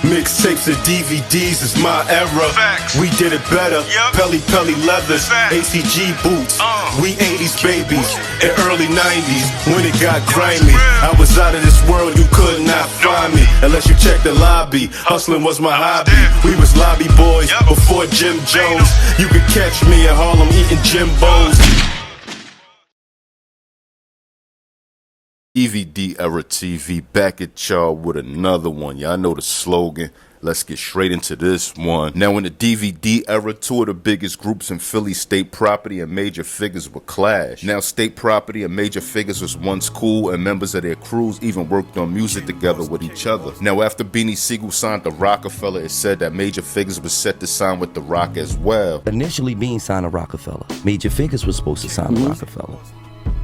Mixtapes and DVDs is my era. Facts. We did it better. Yep. Pelly leathers, Facts. ACG boots. We 80s babies and early 90s when it got grimy. real. I was out of this world, you could not find me unless you check the lobby. Hustling was my hobby. We was lobby boys Yep. before Jim Jones. You could catch me in Harlem eating Jimbos. DVD Era TV back at y'all with another one. Y'all know the slogan. Let's get straight into this one. Now in the DVD era, two of the biggest groups in Philly, State Property and Major Figures, would clash. Now State Property and Major Figures was once cool, and members of their crews even worked on music together with each other. Now after Beanie Sigel signed the Rockefeller, it said that Major Figures was set to sign with the Rock as well. Initially Bean signed a Rockefeller. Major Figures was supposed to sign a Rockefeller.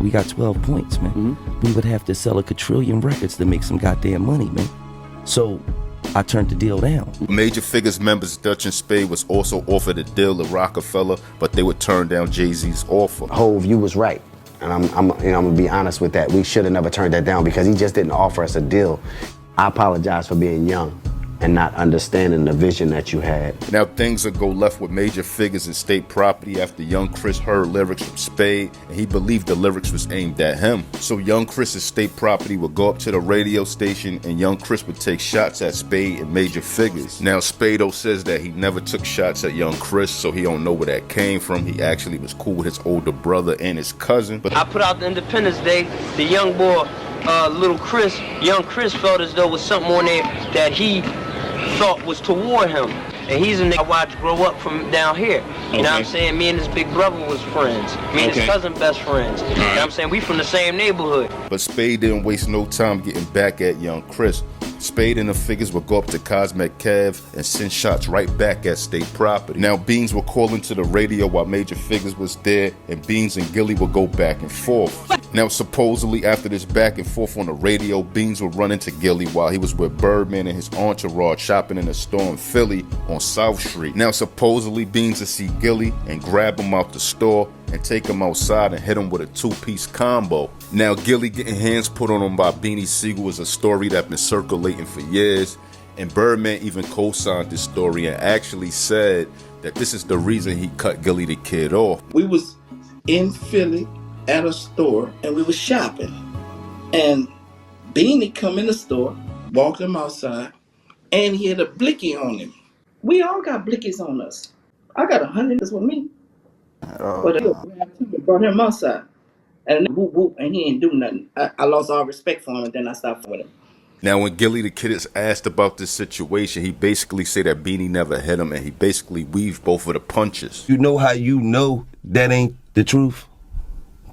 We got 12 points, man. We would have to sell a quadrillion records to make some goddamn money, man. So I turned the deal down. Major Figures members Dutch and Spade was also offered a deal at Rockefeller, but they would turn down Jay-Z's offer. Hove, you was right, and I'm gonna be honest with that. We should have never turned that down because he just didn't offer us a deal. I apologize for being young and not understanding the vision that you had. Now things will go left with Major Figures and State Property after young Chris heard lyrics from Spade, and he believed the lyrics was aimed at him. So young Chris's State Property would go up to the radio station, and young Chris would take shots at Spade and Major Figures. Now Spado says that he never took shots at young Chris, so he don't know where that came from. He actually was cool with his older brother and his cousin. But I put out the Independence Day, the young boy, little Chris, young Chris felt as though was something on there that he thought was toward him. And he's a nigga I watched grow up from down here. You know what I'm saying? Me and his big brother was friends. Me and his cousin best friends. You know what I'm saying? We from the same neighborhood. But Spade didn't waste no time getting back at young Chris. Spade and the Figures would go up to Cosmic Cav and send shots right back at State Property. Now Beans would call into the radio while Major Figures was there, and Beans and Gilly would go back and forth. Now supposedly after this back and forth on the radio, Beans would run into Gilly while he was with Birdman and his entourage shopping in a store in Philly on South Street. Now supposedly Beans would see Gilly and grab him out the store and take him outside and hit him with a two-piece combo. Now Gilly getting hands put on him by Beanie Sigel is a story that's been circulating for years, and Birdman even co-signed this story and actually said that this is the reason he cut Gilly the Kid off. We was in Philly at a store and we was shopping, and Beanie come in the store, walked him outside, and he had a blicky on him. We all got blickies on us. I got 100 with me. But they grabbed him and brought him outside. And then whoop whoop, and he ain't do nothing. I lost all respect for him, and then I stopped with him. Now when Gilly the Kid is asked about this situation, he basically said that Beanie never hit him, and he basically weaved both of the punches. You know how you know that ain't the truth?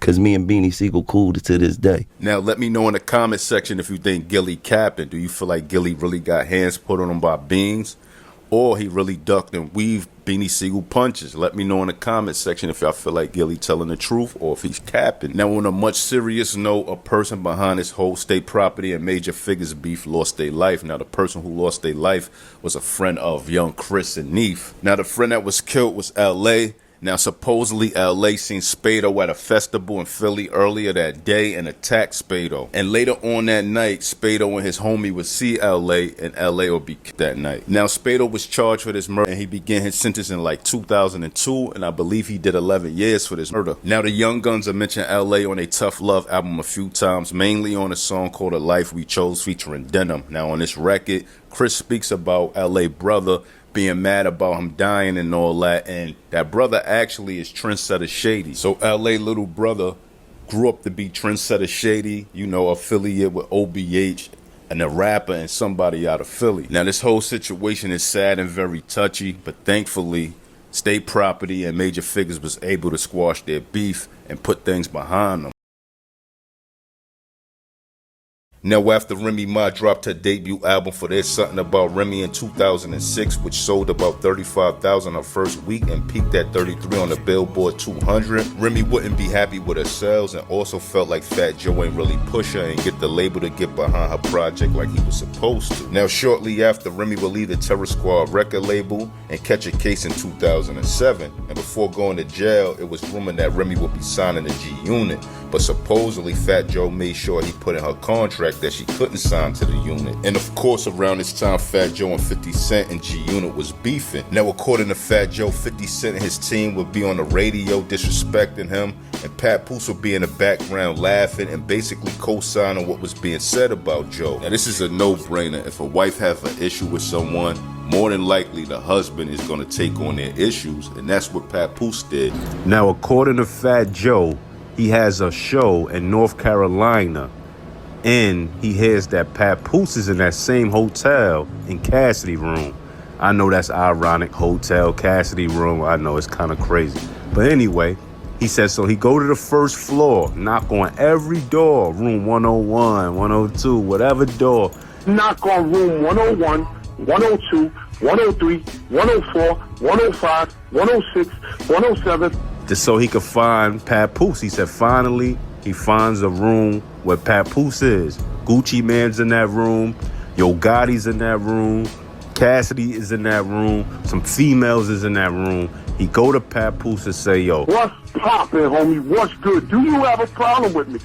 Cause me and Beanie Sigel cool to this day. Now let me know in the comment section if you think Gilly capped it. Do you feel like Gilly really got hands put on him by Beans? Or he really ducked and weaved Beanie Sigel punches? Let me know in the comment section if y'all feel like Gilly telling the truth or if he's capping. Now on a much serious note, a person behind this whole State Property and Major Figures beef lost their life. Now the person who lost their life was a friend of young Chris and Neef. Now the friend that was killed was LA. Now supposedly LA seen Spado at a festival in Philly earlier that day and attacked Spado. And later on that night, Spado and his homie would see LA, and LA would be killed that night. Now Spado was charged for this murder, and he began his sentence in like 2002, and I believe he did 11 years for this murder. Now the Young Guns have mentioned LA on a Tough Love album a few times, mainly on a song called A Life We Chose featuring Denim. Now on this record, Chris speaks about LA brother being mad about him dying and all that, and that brother actually is Trendsetter Shady. So LA little brother grew up to be Trendsetter Shady, you know, affiliate with OBH and a rapper and somebody out of Philly. Now this whole situation is sad and very touchy, but thankfully State Property and Major Figures was able to squash their beef and put things behind them. Now after Remy Ma dropped her debut album for There's Something About Remy in 2006, which sold about 35,000 her first week and peaked at 33 on the Billboard 200, Remy wouldn't be happy with her sales and also felt like Fat Joe ain't really push her and get the label to get behind her project like he was supposed to. Now shortly after, Remy would leave the Terror Squad record label and catch a case in 2007, and before going to jail, it was rumored that Remy would be signing the G Unit, but supposedly Fat Joe made sure he put in her contract fact that she couldn't sign to the unit. And of course, around this time, Fat Joe and 50 Cent and G Unit was beefing. Now, according to Fat Joe, 50 Cent and his team would be on the radio disrespecting him, and Papoose would be in the background laughing and basically co-signing what was being said about Joe. Now, this is a no-brainer. If a wife have an issue with someone, more than likely the husband is going to take on their issues, and that's what Papoose did. Now, according to Fat Joe, he has a show in North Carolina, and he hears that Papoose is in that same hotel in Cassidy Room. I know that's ironic, hotel, Cassidy Room. I know it's kind of crazy. But anyway, he says, so he go to the first floor, knock on every door, room 101, 102, whatever door. Knock on room 101, 102, 103, 104, 105, 106, 107. Just so he could find Papoose. He said finally he finds a room where Papoose is. Gucci Mane's in that room. Yo Gotti's in that room. Cassidy is in that room. Some females is in that room. He go to Papoose and say, yo, what's poppin', homie? What's good? Do you have a problem with me?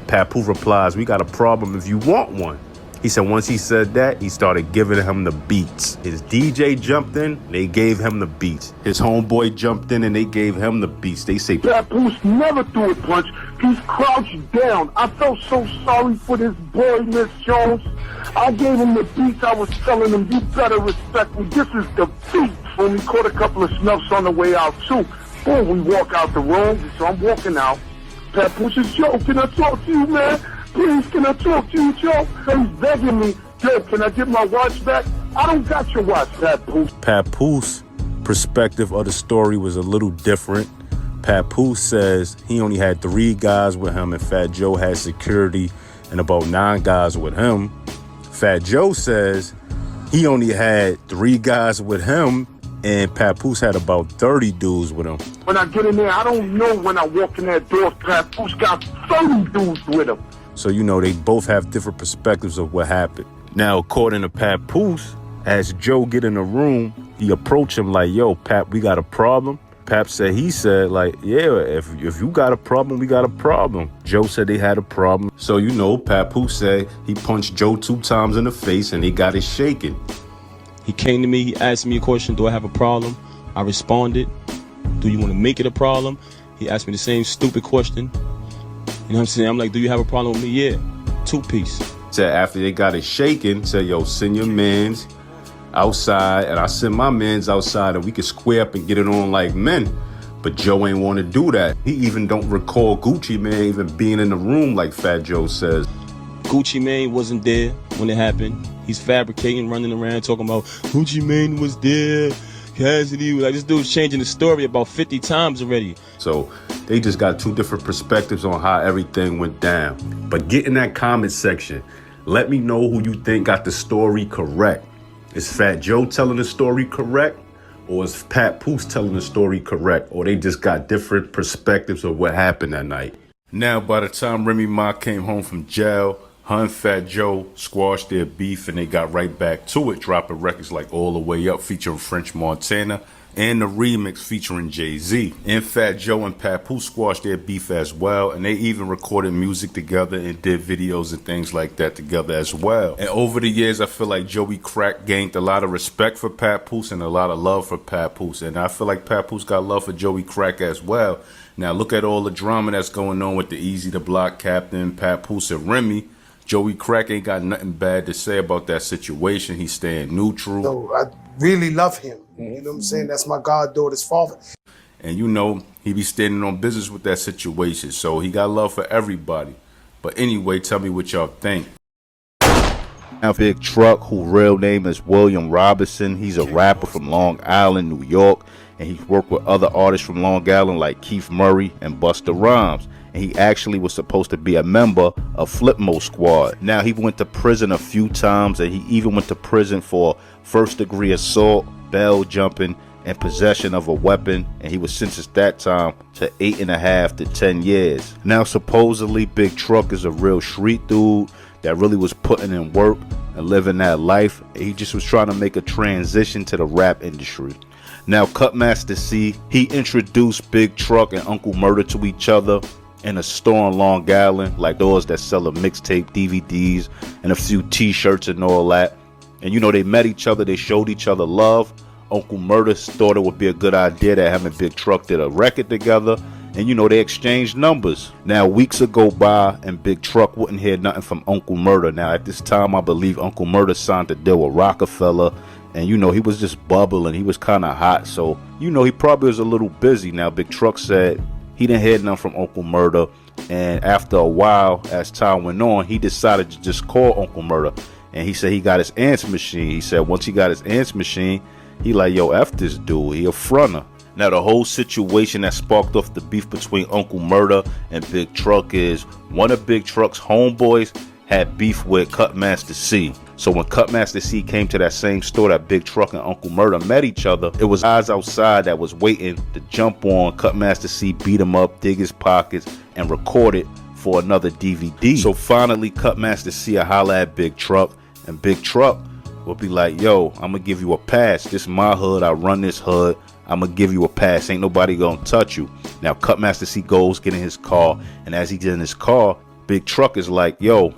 Papoose replies, we got a problem if you want one. He said once he said that, he started giving him the beats. His DJ jumped in, they gave him the beats. His homeboy jumped in and they gave him the beats. They say, Papoose never threw a punch. He's crouched down. I felt so sorry for this boy, Miss Jones. I gave him the beats. I was telling him, you better respect me. This is the beat. When we caught a couple of snuffs on the way out, too. Boom, we walk out the room. So I'm walking out. Papoose says, Joe, can I talk to you, man? Please, can I talk to you, Joe? He's begging me, Joe, can I get my watch back? I don't got your watch, Papoose. Papoose perspective of the story was a little different. Papoose says he only had 3 guys with him, and Fat Joe had security and about 9 guys with him. Fat Joe says he only had 3 guys with him, and Papoose had about 30 dudes with him. When I get in there, I don't know when I walk in that door, Papoose got 30 dudes with him. So, you know, they both have different perspectives of what happened. Now, according to Papoose, as Joe get in the room, he approached him like, yo, Pap, we got a problem. Pap said, he said, like, yeah, if you got a problem, we got a problem. Joe said they had a problem. So, you know, Papoose said he punched Joe 2 times in the face and he got it shaking. He came to me, he asked me a question, do I have a problem? I responded, do you want to make it a problem? He asked me the same stupid question. You know what I'm saying? I'm like, do you have a problem with me? Yeah, 2-piece. Said after they got it shaken, said, yo, send your mans outside, and I send my mans outside, and we can square up and get it on like men. But Joe ain't want to do that. He even don't recall Gucci Mane even being in the room like Fat Joe says. Gucci Mane wasn't there when it happened. He's fabricating, running around, talking about Gucci Mane was there. Cassidy, like this dude's changing the story about 50 times already. So they just got 2 different perspectives on how everything went down. But get in that comment section. Let me know who you think got the story correct. Is Fat Joe telling the story correct? Or is Papoose telling the story correct? Or they just got different perspectives of what happened that night? Now, by the time Remy Ma came home from jail, her and Fat Joe squashed their beef and they got right back to it, dropping records like All the Way Up featuring French Montana and the remix featuring Jay-Z. And Fat Joe and Papoose squashed their beef as well, and they even recorded music together and did videos and things like that together as well. And over the years, I feel like Joey Crack gained a lot of respect for Papoose and a lot of love for Papoose, and I feel like Papoose got love for Joey Crack as well. Now look at all the drama that's going on with the Easy to Block Captain, Papoose, and Remy. Joey Crack ain't got nothing bad to say about that situation. He's staying neutral. So I really love him. You know what I'm saying? That's my goddaughter's father. And you know, he be standing on business with that situation. So he got love for everybody. But anyway, tell me what y'all think. Now Big Truck, whose real name is William Robinson. He's a rapper from Long Island, New York. And he's worked with other artists from Long Island like Keith Murray and Busta Rhymes. And he actually was supposed to be a member of Flipmo Squad. Now, he went to prison a few times, and he even went to prison for first-degree assault, bail jumping, and possession of a weapon, and he was sentenced that time to 8.5 to 10 years. Now, supposedly, Big Truck is a real street dude that really was putting in work and living that life. He just was trying to make a transition to the rap industry. Now, Cutmaster C, he introduced Big Truck and Uncle Murda to each other. in a store on Long Island, like those that sell a mixtape, DVDs, and a few t-shirts and all that. And you know, they met each other, they showed each other love. Uncle Murda thought it would be a good idea that him and Big Truck did a record together. And you know, they exchanged numbers. Now, weeks would go by and Big Truck wouldn't hear nothing from Uncle Murda. Now, at this time, I believe Uncle Murda signed a deal with Rockefeller. And you know, he was just bubbling, he was kind of hot. So, you know, he probably was a little busy. Now, Big Truck said he didn't hear nothing from Uncle Murda. And after a while, as time went on, he decided to just call Uncle Murda. And he said he got his answer machine. He said once he got his answer machine, he like, yo, F this dude, he a fronter. Now, the whole situation that sparked off the beef between Uncle Murda and Big Truck is one of Big Truck's homeboys had beef with Cutmaster C. So when Cutmaster C came to that same store that Big Truck and Uncle Murda met each other, it was guys outside that was waiting to jump on Cutmaster C, beat him up, dig his pockets, and record it for another DVD. So finally, Cutmaster C will holler at Big Truck, and Big Truck will be like, yo, I'm gonna give you a pass. This is my hood, I run this hood. I'm gonna give you a pass. Ain't nobody gonna touch you. Now, Cutmaster C goes, get in his car, and as he's in his car, Big Truck is like, yo,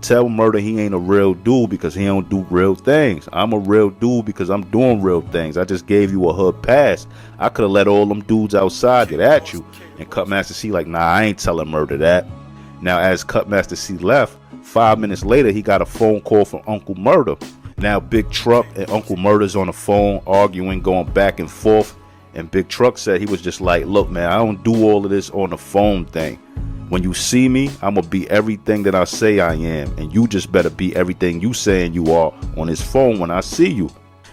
tell Murda he ain't a real dude because he don't do real things. I'm a real dude because I'm doing real things. I just gave you a hood pass. I could have let all them dudes outside get at you. And Cutmaster C like, nah, I ain't telling Murda that. Now, as Cutmaster C left, 5 minutes later, he got a phone call from Uncle Murda. Now, Big Truck and Uncle Murda's on the phone arguing, going back and forth. And Big Truck said he was just like, look, man, I don't do all of this on the phone thing. When you see me, I'm going to be everything that I say I am. And you just better be everything you saying you are on this phone when I see you.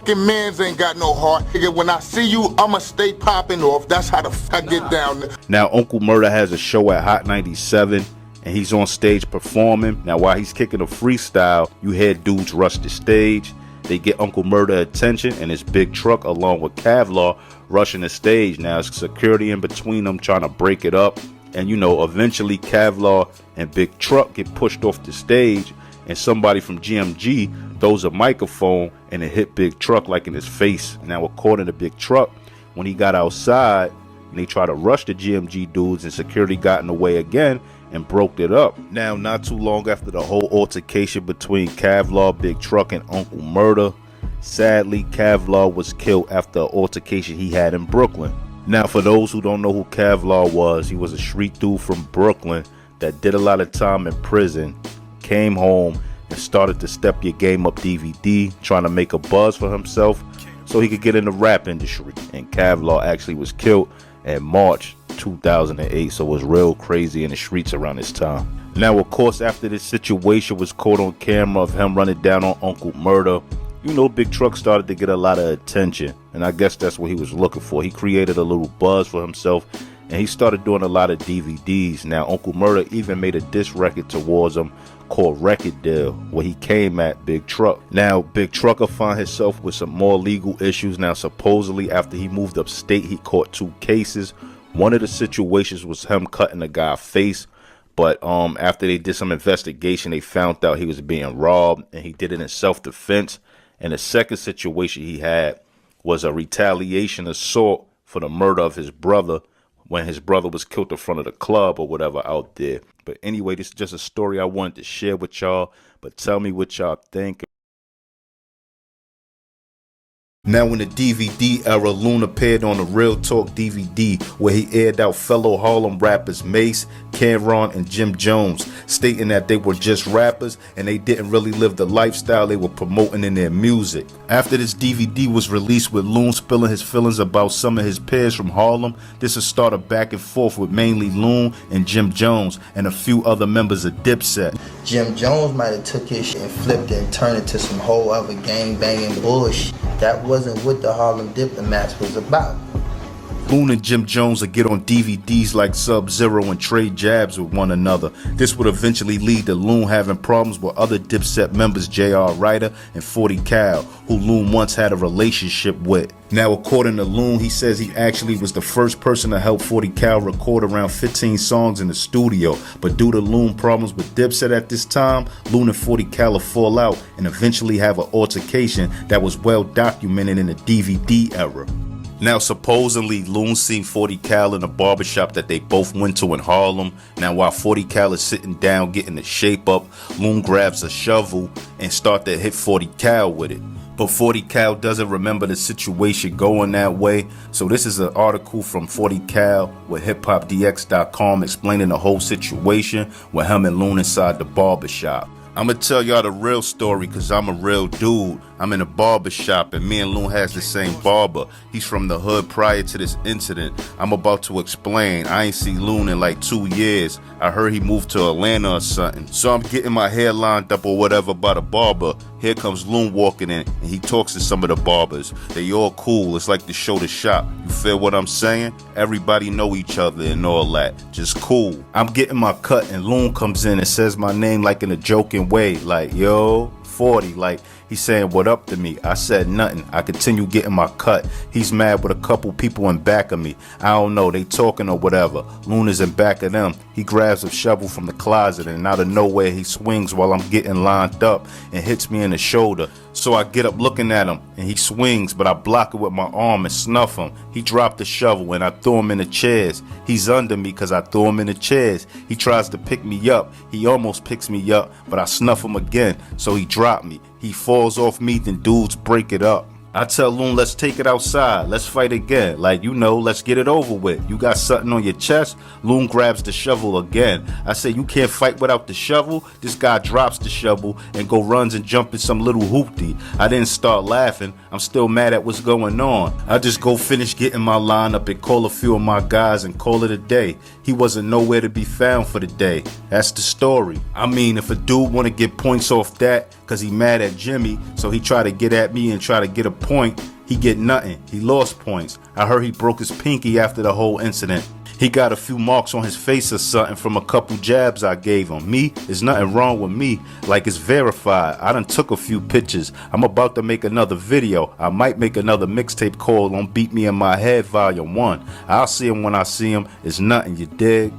Mans ain't got no heart. When I see you, I'ma stay popping off. That's how the f I get down. Now, Uncle Murda has a show at Hot 97. And he's on stage performing. Now, while he's kicking a freestyle, you hear dudes rush the stage. They get Uncle Murda attention, and his Big Truck along with Kevlar rushing the stage. Now, it's security in between them trying to break it up. And you know, eventually Kevlar and Big Truck get pushed off the stage, and somebody from GMG throws a microphone and it hit Big Truck like in his face. Now, according to Big Truck, when he got outside and they tried to rush the GMG dudes, and security got in the way again and broke it up. Now, not too long after the whole altercation between Kevlar, Big Truck, and Uncle Murda, sadly, Kevlar was killed after an altercation he had in Brooklyn. Now, for those who don't know who Kevlar was, he was a street dude from Brooklyn that did a lot of time in prison, came home, and started to Step Your Game Up DVD, trying to make a buzz for himself so he could get in the rap industry. And Kevlar actually was killed in March 2008, so it was real crazy in the streets around this time. Now, of course, after this situation was caught on camera of him running down on Uncle Murda, you know, Big Truck started to get a lot of attention, and I guess that's what he was looking for. He created a little buzz for himself, and he started doing a lot of DVDs. Now, Uncle Murda even made a diss record towards him called Record Deal, where he came at Big Truck. Now, Big Truck will find himself with some more legal issues. Now, supposedly, after he moved upstate, he caught 2 cases. One of the situations was him cutting a guy's face, but after they did some investigation, they found out he was being robbed, and he did it in self-defense. And the second situation he had was a retaliation assault for the murder of his brother when his brother was killed in front of the club or whatever out there. But anyway, this is just a story I wanted to share with y'all. But tell me what y'all think. Now, in the DVD era, Loon appeared on the Real Talk DVD, where he aired out fellow Harlem rappers Mace, Cameron, and Jim Jones, stating that they were just rappers and they didn't really live the lifestyle they were promoting in their music. After this DVD was released with Loon spilling his feelings about some of his peers from Harlem, this would start a back and forth with mainly Loon and Jim Jones and a few other members of Dipset. Jim Jones might have took his shit and flipped it and turned it to some whole other gang banging bullshit. That wasn't what the Harlem Diplomats was about. Loon and Jim Jones would get on DVDs like Sub0 and trade jabs with one another. This would eventually lead to Loon having problems with other Dipset members, J.R. Ryder and 40 Cal, who Loon once had a relationship with. Now, according to Loon, he says he actually was the first person to help 40 Cal record around 15 songs in the studio. But due to Loon problems with Dipset at this time, Loon and 40 Cal would fall out and eventually have an altercation that was well documented in the DVD era. Now, supposedly, Loon seen 40 Cal in a barbershop that they both went to in Harlem. Now, while 40 Cal is sitting down getting the shape up, Loon grabs a shovel and start to hit 40 Cal with it. But 40 Cal doesn't remember the situation going that way. So this is an article from 40 Cal with hiphopdx.com explaining the whole situation with him and Loon inside the barbershop. I'm gonna tell y'all the real story because I'm a real dude. I'm in a barber shop and me and Loon has the same barber. He's from the hood prior to this incident. I'm about to explain. I ain't seen Loon in like 2 years. I heard he moved to Atlanta or something. So I'm getting my hair lined up or whatever by the barber. Here comes Loon walking in and he talks to some of the barbers. They all cool. It's like the show to shop. You feel what I'm saying? Everybody know each other and all that. Just cool. I'm getting my cut and Loon comes in and says my name like in a joking way. Like, yo, 40. Like, he's saying what up to me. I said nothing. I continue getting my cut. He's mad with a couple people in back of me. I don't know, they talking or whatever. Loon is in back of them. He grabs a shovel from the closet and out of nowhere he swings while I'm getting lined up and hits me in the shoulder. So I get up looking at him and he swings, but I block it with my arm and snuff him. He dropped the shovel and I threw him in the chairs. He's under me because I threw him in the chairs. He tries to pick me up. He almost picks me up, but I snuff him again, so he dropped me. He falls off me, then dudes break it up. I tell Loon, let's take it outside. Let's fight again. Like, you know, let's get it over with. You got something on your chest? Loon grabs the shovel again. I say, you can't fight without the shovel? This guy drops the shovel and go runs and jump in some little hoopty. I didn't start laughing. I'm still mad at what's going on. I just go finish getting my lineup and call a few of my guys and call it a day. He wasn't nowhere to be found for the day. That's the story. I mean, if a dude want to get points off that because he mad at Jimmy, so he try to get at me and try to get a point, he get nothing. He lost points. I heard he broke his pinky after the whole incident. He got a few marks on his face or something from a couple jabs I gave him. Me, there's nothing wrong with me. Like, it's verified. I done took a few pictures. I'm about to make another video. I might make another mixtape called on Beat Me in My Head Volume 1. I'll see him when I see him. It's nothing, you dig?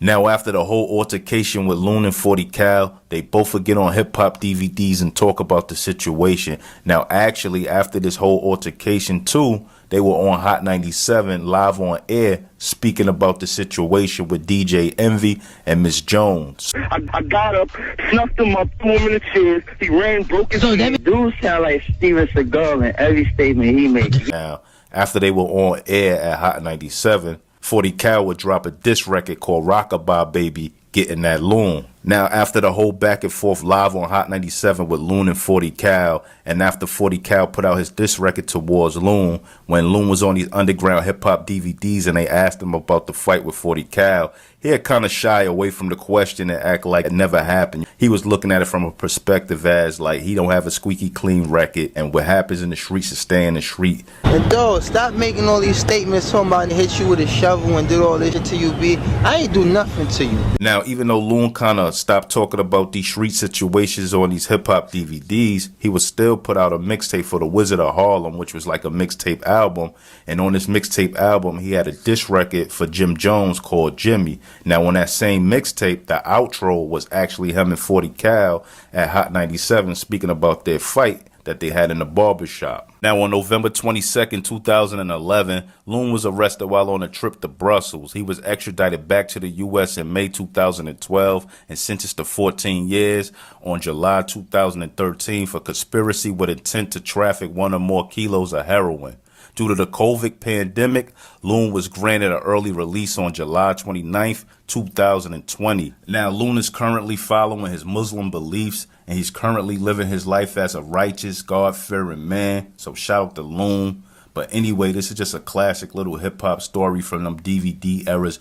Now, after the whole altercation with Loon and 40 Cal, they both would get on hip-hop DVDs and talk about the situation. Now, actually, after this whole altercation, too, they were on Hot 97 live on air speaking about the situation with DJ Envy and Miss Jones. I got up, snuffed him up, threw him in the chairs. He ran, broke his feet. Dude sound like Steven Seagal in every statement he makes. Now, after they were on air at Hot 97, 40 Cal would drop a diss record called Rockabye Baby, getting that Loon. Now, after the whole back and forth live on Hot 97 with Loon and 40 Cal, and after 40 Cal put out his diss record towards Loon, when Loon was on these underground hip-hop DVDs and they asked him about the fight with 40 Cal, he'd kind of shy away from the question and act like it never happened. He was looking at it from a perspective as like he don't have a squeaky clean record, and what happens in the streets is stay in the street. And dog, stop making all these statements somebody hit you with a shovel and did all this shit to you, B. I ain't do nothing to you. Now, even though Loon kind of stopped talking about these street situations on these hip-hop DVDs, he would still put out a mixtape for the Wizard of Harlem, which was like a mixtape album. And on this mixtape album, he had a diss record for Jim Jones called Jimmy. Now, on that same mixtape, the outro was actually him and 40 Cal at Hot 97 speaking about their fight that they had in the barbershop. Now, on November 22nd, 2011, Loon was arrested while on a trip to Brussels. He was extradited back to the U.S. in May 2012 and sentenced to 14 years on July 2013 for conspiracy with intent to traffic 1 or more kilos of heroin. Due to the COVID pandemic, Loon was granted an early release on July 29th, 2020. Now, Loon is currently following his Muslim beliefs, and he's currently living his life as a righteous, God-fearing man. So shout out to Loon. But anyway, this is just a classic little hip-hop story from them DVD eras.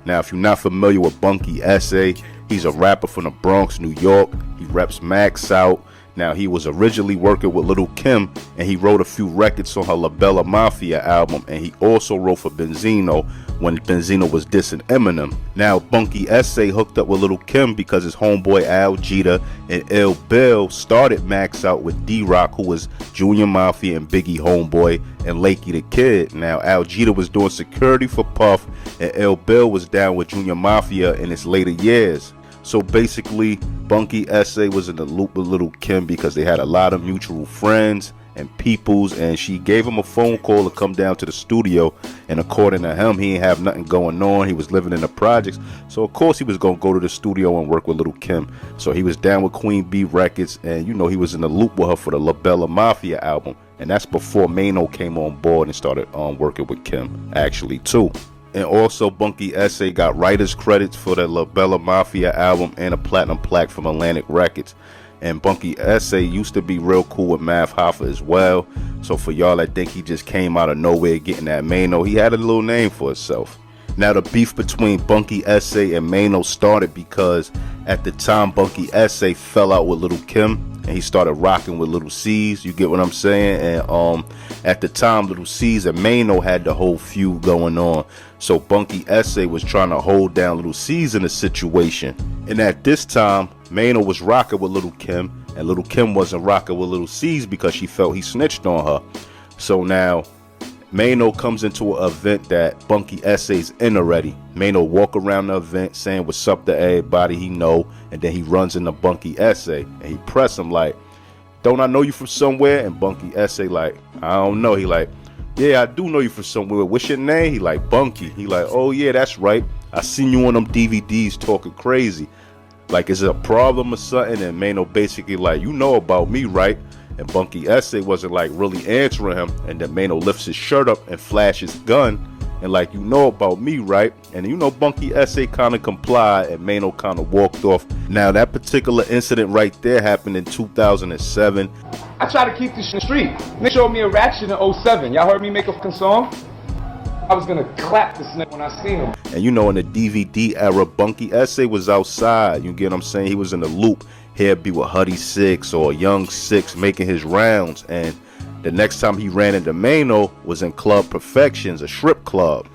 Now, if you're not familiar with Bunky SA, he's a rapper from the Bronx, New York. He reps Max Out. Now, he was originally working with Lil' Kim, and he wrote a few records on her La Bella Mafia album, and he also wrote for Benzino when Benzino was dissing Eminem. Now, Bunky SA hooked up with Lil' Kim because his homeboy Al Jeter and Ill Bill started Max Out with D-Rock, who was Junior Mafia and Biggie homeboy, and Lakey the Kid. Now, Al Jeter was doing security for Puff, and Ill Bill was down with Junior Mafia in his later years. So basically, Bunky SA was in the loop with Lil' Kim because they had a lot of mutual friends, and Peoples, and she gave him a phone call to come down to the studio. And according to him, he ain't have nothing going on. He was living in the projects, so of course he was gonna go to the studio and work with Lil' Kim. So he was down with Queen B Records, and you know, he was in the loop with her for the La Bella Mafia album, and that's before Maino came on board and started working with Kim actually too. And also Bunky SA got writers credits for the La Bella Mafia album and a platinum plaque from Atlantic Records. And Bunky SA used to be real cool with Math Hoffa as well. So for y'all that think he just came out of nowhere getting that Maino, he had a little name for himself. Now the beef between Bunky SA and Maino started because at the time Bunky SA fell out with Lil' Kim and he started rocking with Lil' C's, you get what I'm saying? And at the time Lil' C's and Maino had the whole feud going on. So Bunky SA was trying to hold down Lil' C's in the situation. And at this time, Maino was rocking with Lil' Kim, and Lil' Kim wasn't rocking with Lil' C's because she felt he snitched on her. So now Maino comes into an event that Bunky SA's in already. Maino walk around the event saying what's up to everybody he know, and then he runs into Bunky SA and he press him like, "Don't I know you from somewhere?" And Bunky SA like, "I don't know." He like, "Yeah, I do know you from somewhere. What's your name?" He like, "Bunky." He like, "Oh yeah, that's right. I seen you on them DVDs talking crazy. Like, is it a problem or something?" And Maino basically like, "You know about me, right?" And Bunky SA wasn't like really answering him. And then Maino lifts his shirt up and flashes his gun. And like, "You know about me, right?" And you know Bunky SA kind of complied and Maino kind of walked off. Now that particular incident right there happened in 2007. I try to keep this shit street. They showed me a rap shit in 07. Y'all heard me make a fucking song? I was gonna clap this nigga when I seen him. And you know, in the DVD era, Bunky SA was outside. You get what I'm saying? He was in the loop. He'd be with Huddy Six or Young Six making his rounds. And the next time he ran into Maino was in Club Perfections, a strip club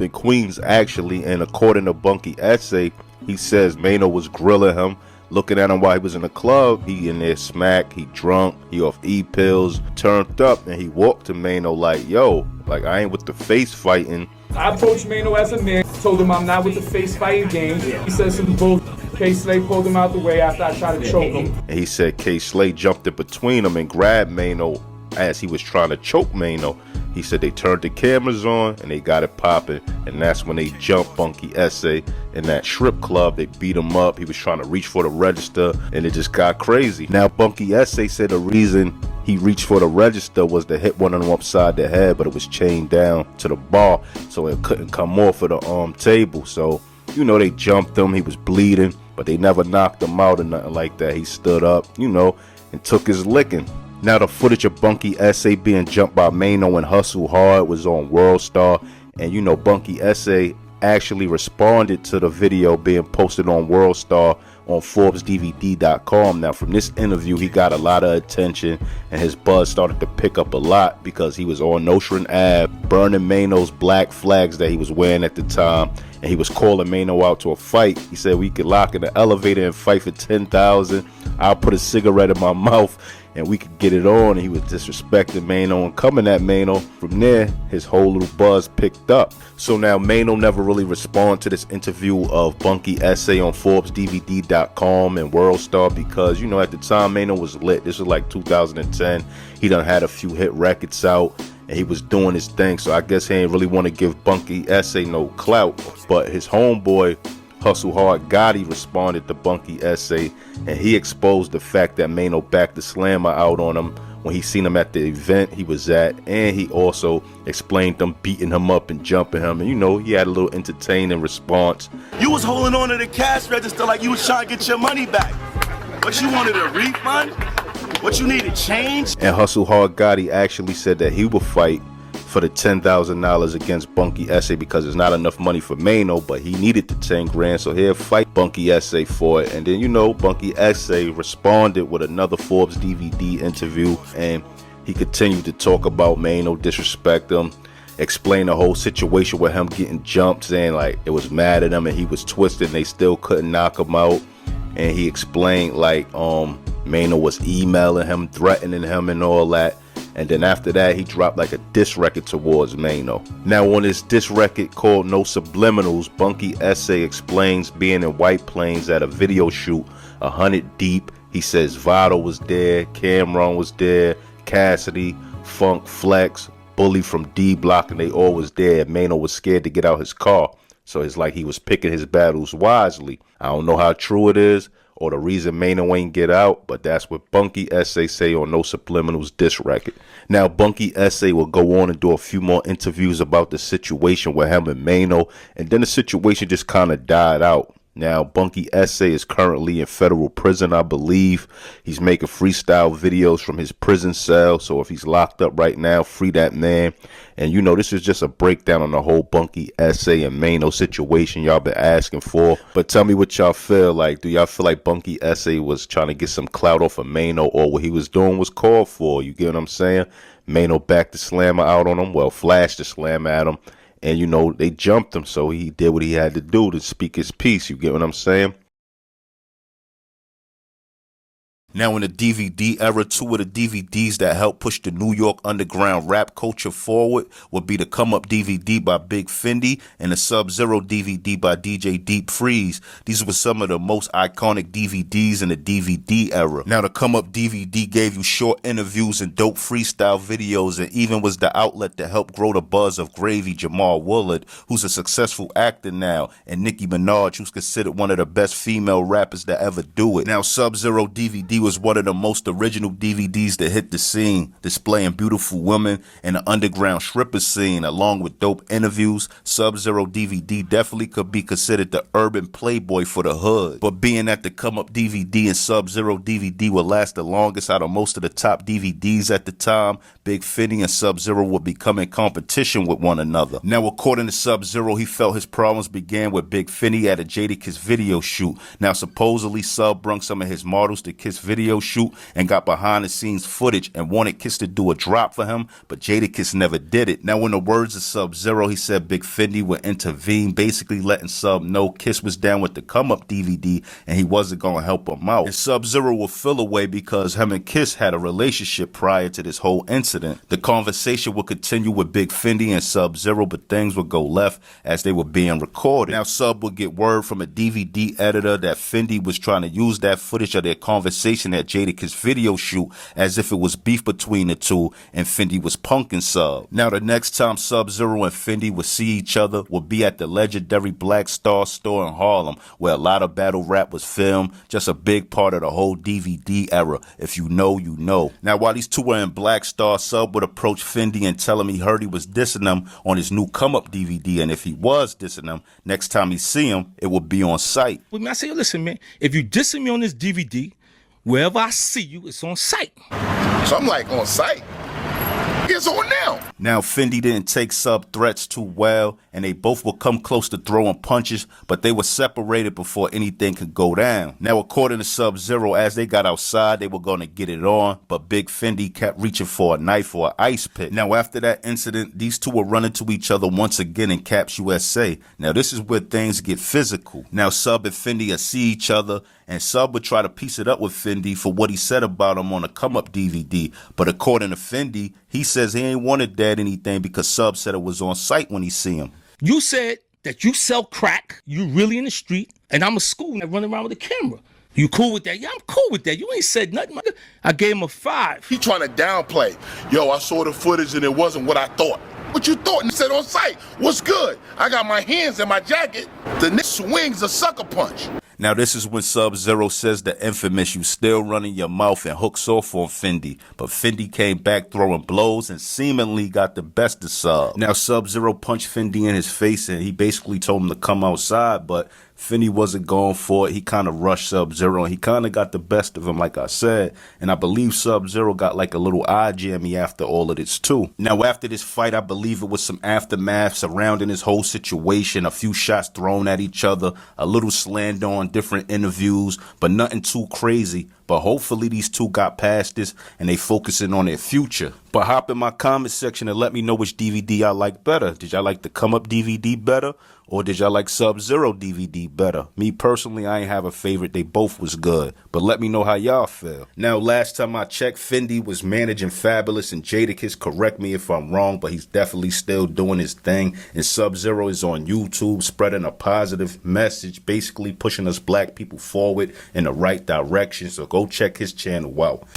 in Queens actually. And according to Bunky SA, he says Maino was grilling him, looking at him while he was in the club. He in there smack, he drunk, he off E-pills, turned up, and he walked to Maino like, "Yo, like, I ain't with the face fighting." I approached Maino as a man, told him I'm not with the face fighting game. He said some bull. K-Slay pulled him out the way after I tried to choke him. And he said K-Slay jumped in between them and grabbed Maino as he was trying to choke Maino. He said they turned the cameras on and they got it popping, and that's when they jumped Bunky SA in that strip club. They beat him up. He was trying to reach for the register and it just got crazy. Now Bunky SA said the reason he reached for the register was to hit one of them upside the head, but it was chained down to the bar, so it couldn't come off of the table. So you know, they jumped him. He was bleeding, but they never knocked him out or nothing like that. He stood up, you know, and took his licking. Now the footage of Bunky SA being jumped by Maino and Hustle Hard was on World Star, and you know Bunky SA actually responded to the video being posted on World Star on ForbesDVD.com. Now from this interview, he got a lot of attention and his buzz started to pick up a lot because he was on Nostrand Ave burning Maino's black flags that he was wearing at the time, and he was calling Maino out to a fight. He said, "We could lock in the elevator and fight for 10,000. I'll put a cigarette in my mouth and we could get it on." And he was disrespecting Maino and coming at Maino. From there, his whole little buzz picked up. So now Maino never really responded to this interview of Bunky SA on ForbesDVD.com and World Star because, you know, at the time Maino was lit. This was like 2010. He done had a few hit records out and he was doing his thing. So I guess he ain't really want to give Bunky SA no clout. But his homeboy Hustle Hard Gotti responded to Bunky SA, and he exposed the fact that Maino backed the slammer out on him when he seen him at the event he was at, and he also explained them beating him up and jumping him, and you know, he had a little entertaining response. "You was holding on to the cash register like you was trying to get your money back. What, you wanted a refund? What, you needed change?" And Hustle Hard Gotti actually said that he would fight for the $10,000 against Bunky SA because there's not enough money for Maino, but he needed the 10 grand, so he'll fight Bunky SA for it. And then, you know, Bunky SA responded with another Forbes DVD interview, and he continued to talk about Maino, disrespect him, explain the whole situation with him getting jumped, saying like it was mad at him and he was twisted and they still couldn't knock him out. And he explained like Maino was emailing him, threatening him and all that. And then after that, he dropped like a diss record towards Maino. Now on this diss record called No Subliminals, Bunky SA explains being in White Plains at a video shoot, 100 Deep. He says Vado was there, Cameron was there, Cassidy, Funk Flex, Bully from D Block, and they all was there. Maino was scared to get out his car, so it's like he was picking his battles wisely. I don't know how true it is or the reason Maino ain't get out, but that's what Bunky SA say on No Subliminals diss record. Now, Bunky SA will go on and do a few more interviews about the situation with him and Maino, and then the situation just kind of died out. Now, Bunky SA is currently in federal prison, I believe. He's making freestyle videos from his prison cell, so if he's locked up right now, free that man. And you know, this is just a breakdown on the whole Bunky SA and Maino situation y'all been asking for. But tell me what y'all feel like. Do y'all feel like Bunky SA was trying to get some clout off of Maino, or what he was doing was called for? You get what I'm saying? Maino backed the slammer out on him, well, flashed the slammer at him. And, you know, they jumped him, so he did what he had to do to speak his piece. You get what I'm saying? Now, in the DVD era, 2 of the DVDs that helped push the New York underground rap culture forward would be the Come Up DVD by Big Fendi and the Sub0 DVD by DJ Deep Freeze. These were some of the most iconic DVDs in the DVD era. Now, the Come Up DVD gave you short interviews and dope freestyle videos, and even was the outlet that helped grow the buzz of Gravy Jamal Willard, who's a successful actor now, and Nicki Minaj, who's considered one of the best female rappers to ever do it. Now, Sub0 DVD was one of the most original DVDs that hit the scene, displaying beautiful women and the underground stripper scene, along with dope interviews. Sub0 DVD definitely could be considered the urban playboy for the hood. But being that the Come Up DVD and Sub0 DVD would last the longest out of most of the top DVDs at the time, Big Fendi and Sub0 would become in competition with one another. Now, according to Sub0, he felt his problems began with Big Fendi at a Jadakiss video shoot. Now, supposedly Sub brung some of his models to Kiss video shoot and got behind the scenes footage and wanted Kiss to do a drop for him, but Jadakiss never did it. Now, in the words of Sub0, he said Big Fendi would intervene, basically letting Sub know Kiss was down with the Come Up DVD and he wasn't going to help him out. And Sub0 will feel away because him and Kiss had a relationship prior to this whole incident. The conversation would continue with Big Fendi and Sub0, but things would go left as they were being recorded. Now, Sub would get word from a DVD editor that Fendi was trying to use that footage of their conversation at Jadakiss video shoot as if it was beef between the two, and Fendi was punking Sub. Now, the next time Sub0 and Fendi would see each other would be at the legendary Black Star store in Harlem, where a lot of battle rap was filmed, just a big part of the whole DVD era. If you know, you know. Now, while these two were in Black Star, Sub would approach Fendi and tell him he heard he was dissing him on his new Come Up DVD, and if he was dissing him, next time he see him, it would be on site. Well, I say, listen, man, if you dissing me on this DVD, wherever I see you, it's on site. So I'm like, on site? It's on now. Now, Fendi didn't take Sub threats too well, and they both would come close to throwing punches, but they were separated before anything could go down. Now, according to Sub0, as they got outside, they were going to get it on, but Big Fendi kept reaching for a knife or an ice pick. Now, after that incident, these two were running to each other once again in Caps USA. Now, this is where things get physical. Now, Sub and Fendi would see each other, and Sub would try to piece it up with Fendi for what he said about him on the Come Up DVD. But according to Fendi, he says he ain't wanted that anything because Sub said it was on site when he see him. You said that you sell crack, you really in the street, and I'm a school and running around with a camera. You cool with that? Yeah, I'm cool with that. You ain't said nothing. I gave him a 5. He trying to downplay. Yo, I saw the footage and it wasn't what I thought. What you thought? And he said on site. What's good? I got my hands in my jacket. The next swing's a sucker punch. Now, this is when Sub0 says the infamous "you still running your mouth" and hooks off on Fendi. But Fendi came back throwing blows and seemingly got the best of Sub. Now, Sub0 punched Fendi in his face and he basically told him to come outside, but Fendi wasn't going for it. He kind of rushed Sub0 and he kind of got the best of him, like I said. And I believe Sub0 got like a little eye jammy after all of this too. Now, after this fight, I believe it was some aftermath surrounding this whole situation. A few shots thrown at each other, a little slander on different interviews, but nothing too crazy. But hopefully these two got past this and they focusing on their future. But hop in my comment section and let me know which DVD y'all like better. Did y'all like the Come Up DVD better? Or did y'all like Sub0 DVD better? Me personally, I ain't have a favorite. They both was good. But let me know how y'all feel. Now, last time I checked, Fendi was managing Fabulous and Jadakiss. Correct me if I'm wrong, but he's definitely still doing his thing. And Sub0 is on YouTube spreading a positive message, basically pushing us black people forward in the right direction. So go check his channel out.